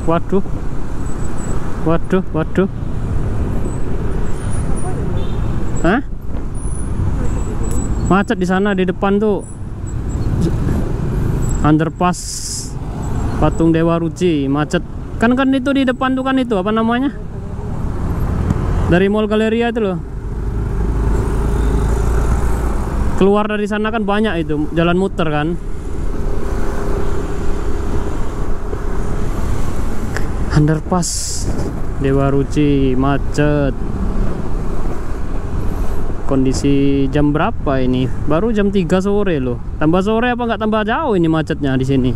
Waduh. Waduh, waduh. Hah? Macet di sana di depan tuh. Underpass Patung Dewa Ruci, macet. Kan itu di depan tuh kan itu apa namanya? Dari Mall Galeria itu loh. Keluar dari sana kan banyak itu, jalan muter kan. Underpass Dewa Ruci macet. Kondisi jam berapa ini? Baru jam 3 sore loh. Tambah sore apa nggak tambah jauh ini macetnya di sini?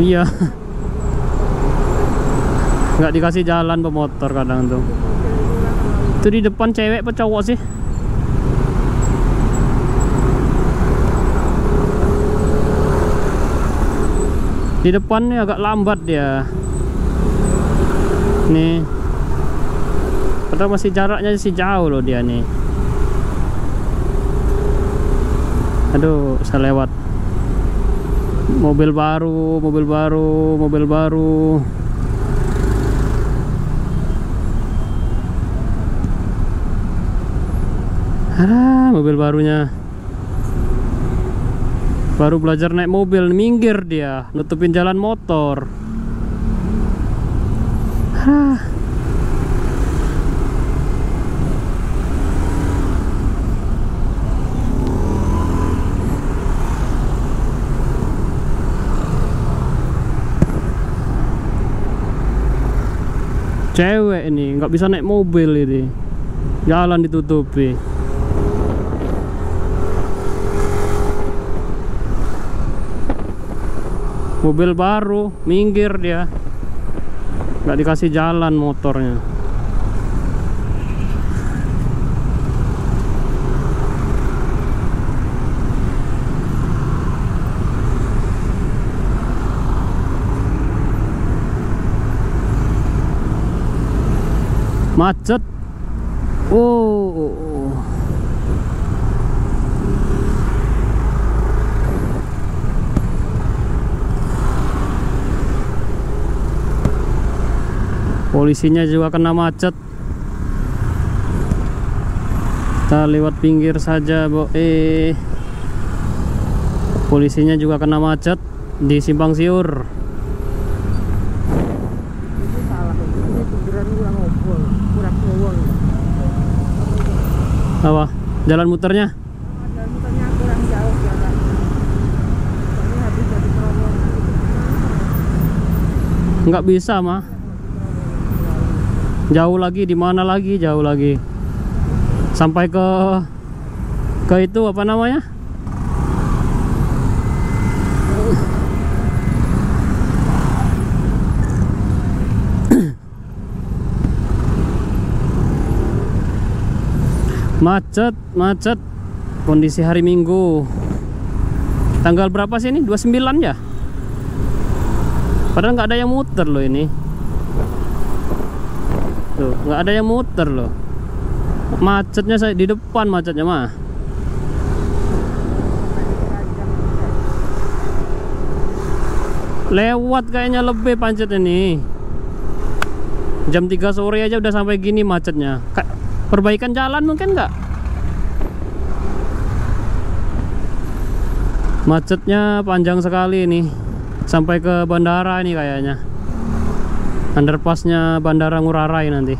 Iya. Nggak dikasih jalan pemotor kadang tuh. Itu di depan cewek apa cowok sih? Di depan nih agak lambat dia. Nih. Padahal masih jaraknya sih jauh loh dia nih. Aduh, saya lewat. Mobil baru, mobil baru, mobil baru. Mobil barunya. Baru belajar naik mobil, minggir dia, nutupin jalan motor. Cewek ini nggak bisa naik mobil ini, jalan ditutupi. Mobil baru, minggir dia, nggak dikasih jalan motornya. Macet. Polisinya juga kena macet. Kita lewat pinggir saja, Bu. Polisinya juga kena macet di Simpang Siur. Apa? Jalan muternya? Jalan muternya kurang jauh ya kan. Ini habis dari terowongan. Nggak bisa mah. Jauh lagi, di mana lagi? Jauh lagi. Sampai ke itu apa namanya? Macet, macet. Kondisi hari Minggu. Tanggal berapa sih ini? 29 ya? Padahal nggak ada yang muter loh ini. Tuh, nggak ada yang muter loh. Macetnya saya di depan macetnya mah. Lewat kayaknya lebih pancet ini. Jam 3 sore aja udah sampai gini macetnya. Perbaikan jalan mungkin nggak? Macetnya panjang sekali ini. Sampai ke bandara ini kayaknya. Underpassnya Bandara Ngurah Rai nanti.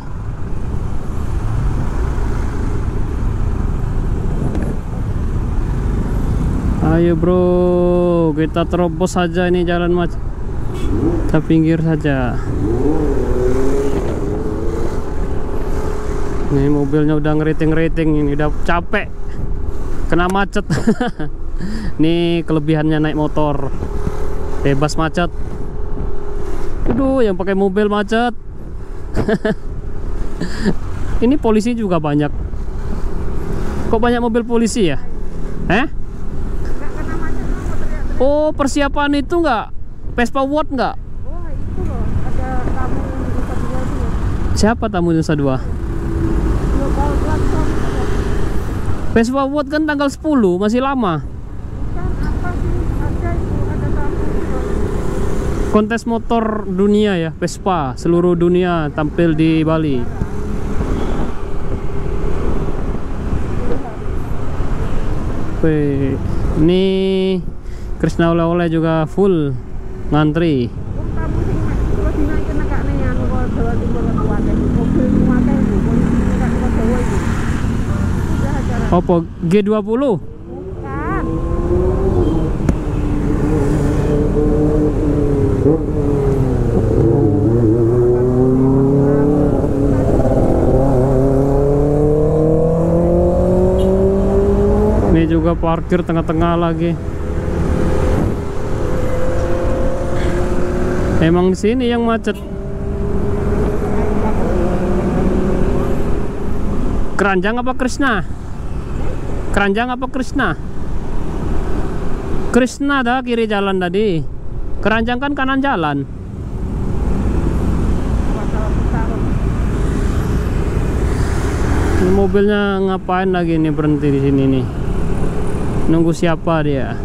Ayo bro, kita terobos saja ini jalan macet. Kita pinggir saja. Ini mobilnya udah ngeriting-ngeriting ini, udah capek. Kena macet. Ini kelebihannya naik motor. Bebas macet. Aduh, yang pakai mobil macet. Ini polisi juga banyak. Kok banyak mobil polisi ya? Oh, persiapan itu nggak? Vespa World nggak? Oh, itu loh, ada tamu yang di depan itu loh. Siapa tamu Nusa Dua? Global platform. Vespa World kan tanggal 10, masih lama. Bukan apa sih? Ada itu, ada tamu. Kontes motor dunia ya, Vespa seluruh dunia tampil di Bali. Wih, ini Krishna oleh-oleh juga full ngantri. Wong tamu sing terus dinaikkan nekane anu kok Jawa Timur kan akeh. Mobil akeh itu, polisi nekak kok Jawa itu. Udah acara. Oppo G20. Bukan. Ini juga parkir tengah-tengah lagi. Emang di sini yang macet. Keranjang apa Krishna? Keranjang apa Krishna? Krishna dah kiri jalan tadi. Keranjang kan kanan jalan. Ini mobilnya ngapain lagi nih berhenti di sini nih? Nunggu siapa dia?